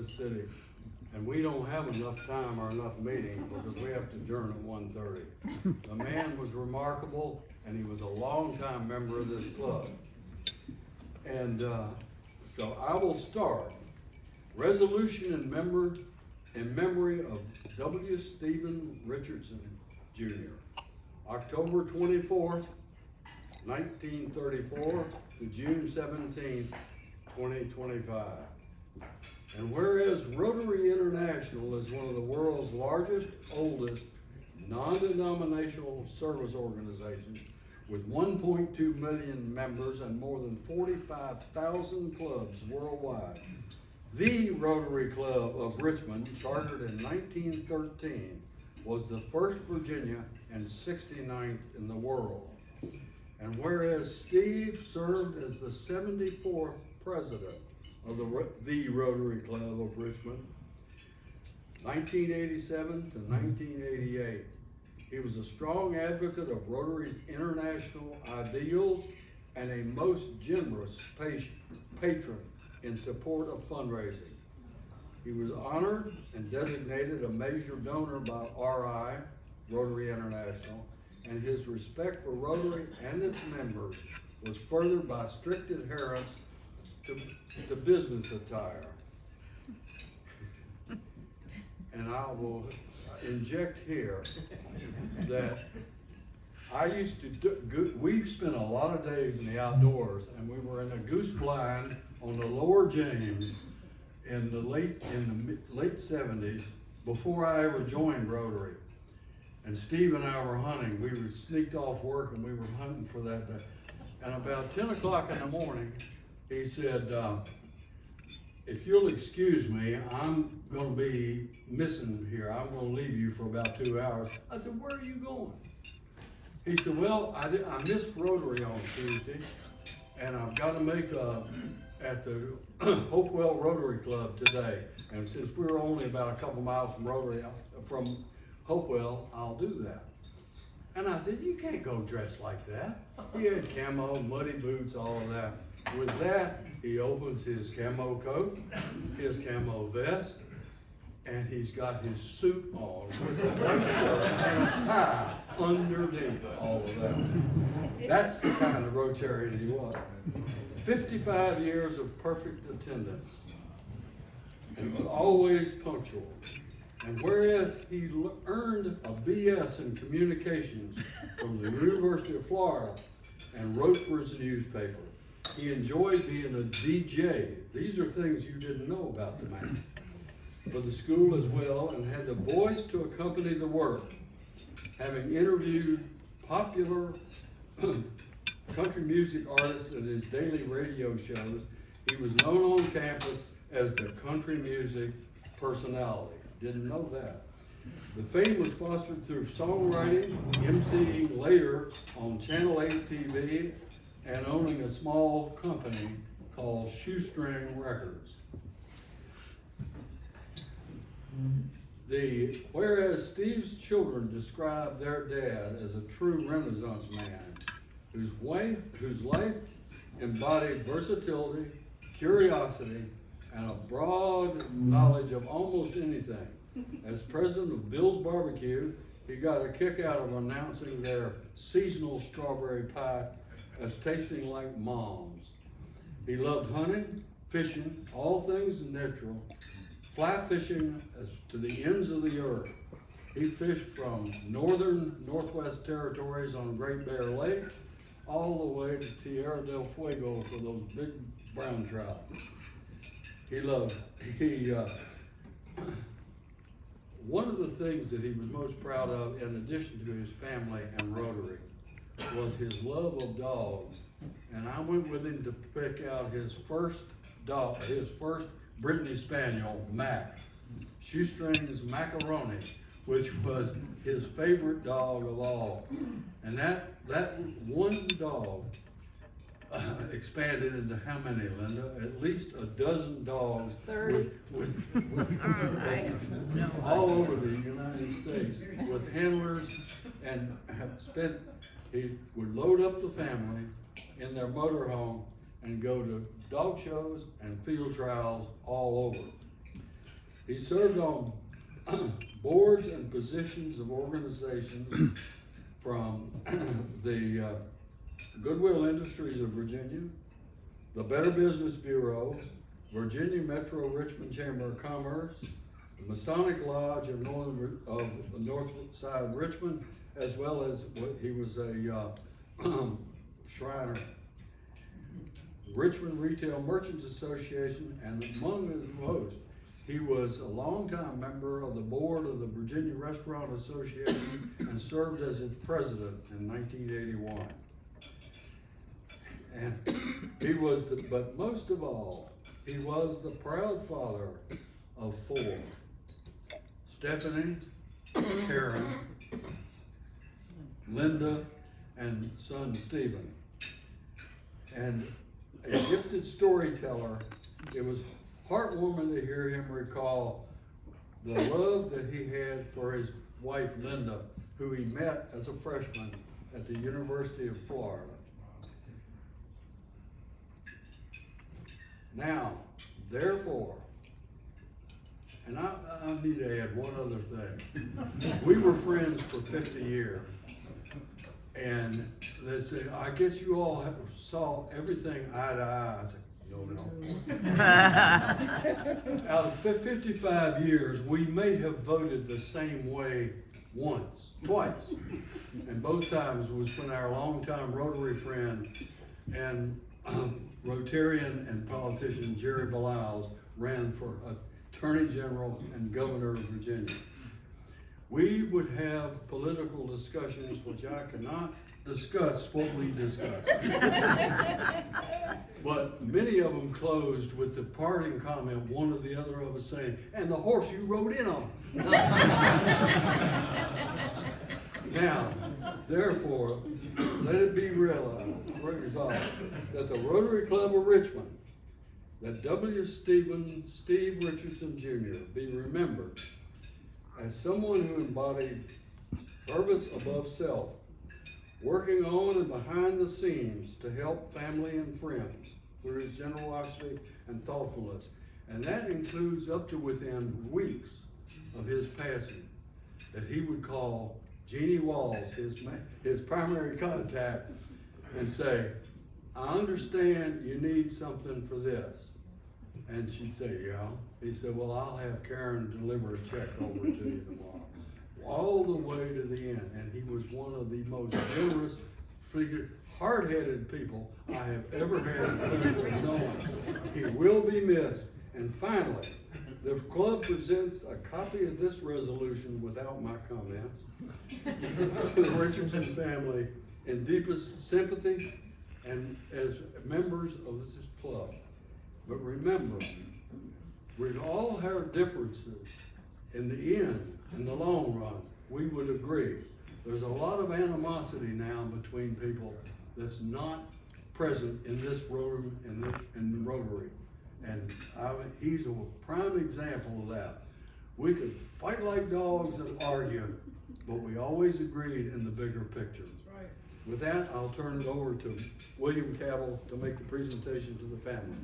this city, and we don't have enough time or enough meetings because we have to adjourn at 1:30. The man was remarkable, and he was a longtime member of this club. And so I will start. Resolution in memory of W. Stephen Richardson Jr. October 24th, 1934 to June 17th, 2025. And whereas Rotary International is one of the world's largest, oldest, non-denominational service organizations with 1.2 million members and more than 45,000 clubs worldwide, the Rotary Club of Richmond, chartered in 1913, was the first Virginia and 69th in the world. And whereas Steve served as the 74th president of the Rotary Club of Richmond, 1987 to 1988, he was a strong advocate of Rotary's international ideals and a most generous patron in support of fundraising. He was honored and designated a major donor by RI, Rotary International, and his respect for Rotary and its members was furthered by strict adherence to business attire. And I will inject here that I used to we spent a lot of days in the outdoors, and we were in a goose blind on the Lower James in the late 70s, before I ever joined Rotary. And Steve and I were hunting. We were sneaked off work and we were hunting for that day. And about 10 o'clock in the morning, he said, if you'll excuse me, I'm gonna be missing here. I'm gonna leave you for about 2 hours. I said, where are you going? He said, well, I missed Rotary on Tuesday, and I've got to make at the Hopewell Rotary Club today. And since we're only about a couple miles from Hopewell, I'll do that. And I said, you can't go dressed like that. He had camo, muddy boots, all of that. With that, he opens his camo coat, his camo vest, and he's got his suit on with a white shirt and a tie underneath all of that. That's the kind of Rotarian he was. 55 years of perfect attendance, and was always punctual. And whereas he earned a BS in communications from the University of Florida and wrote for his newspaper, he enjoyed being a DJ. These are things you didn't know about the man. For the school as well, and had the voice to accompany the work. Having interviewed popular country music artists at his daily radio shows, he was known on campus as the country music personality. Didn't know that. The fame was fostered through songwriting, emceeing later on Channel 8 TV, and owning a small company called Shoestring Records. Whereas Steve's children describe their dad as a true Renaissance man, whose life embodied versatility, curiosity, and a broad knowledge of almost anything. As president of Bill's Barbecue, he got a kick out of announcing their seasonal strawberry pie as tasting like mom's. He loved hunting, fishing, all things natural, fly fishing as to the ends of the earth. He fished from northwest territories on Great Bear Lake all the way to Tierra del Fuego for those big brown trout. One of the things that he was most proud of, in addition to his family and Rotary, was his love of dogs. And I went with him to pick out his first dog, his first Brittany Spaniel, Mac. Shoestrings Macaroni, which was his favorite dog of all. And that one dog expanded into how many, Linda? At least a dozen dogs 30. all over the United States with handlers, and he would load up the family in their motorhome and go to dog shows and field trials all over. He served on boards and positions of organizations from the Goodwill Industries of Virginia, the Better Business Bureau, Virginia Metro Richmond Chamber of Commerce, the Masonic Lodge of North Side Richmond, as well as he was a Shriner, Richmond Retail Merchants Association, and among his most, he was a longtime member of the board of the Virginia Restaurant Association and served as its president in 1981. And he was but most of all, he was the proud father of 4. Stephanie, Karen, Linda, and son Stephen. And a gifted storyteller, it was heartwarming to hear him recall the love that he had for his wife Linda, who he met as a freshman at the University of Florida. Now, therefore, and I need to add one other thing. We were friends for 50 years. And they said, I guess you all saw everything eye to eye. I said, no. Out of 55 years, we may have voted the same way twice. And both times was when our longtime Rotary friend and Rotarian and politician Jerry Beliles ran for Attorney General and Governor of Virginia. We would have political discussions, which I cannot discuss what we discussed. But many of them closed with the parting comment, one or the other of us saying, and the horse you rode in on. Now, therefore, let it be resolved that the Rotary Club of Richmond, that Steve Richardson Jr. be remembered as someone who embodied service above self, working on and behind the scenes to help family and friends through his generosity and thoughtfulness. And that includes up to within weeks of his passing, that he would call Jeannie Walls, his primary contact, and say, I understand you need something for this. And she'd say, yeah. He said, well, I'll have Karen deliver a check over to you tomorrow. All the way to the end. And he was one of the most generous, hard-headed people I have ever had the pleasure of knowing. He will be missed. And finally, the club presents a copy of this resolution without my comments to the Richardson family in deepest sympathy and as members of this club. But remember, with all our differences, in the end, in the long run, we would agree. There's a lot of animosity now between people that's not present in this Rotary, in Rotary. And he's a prime example of that. We could fight like dogs and argue, but we always agreed in the bigger picture. Right. With that, I'll turn it over to William Cabell to make the presentation to the family.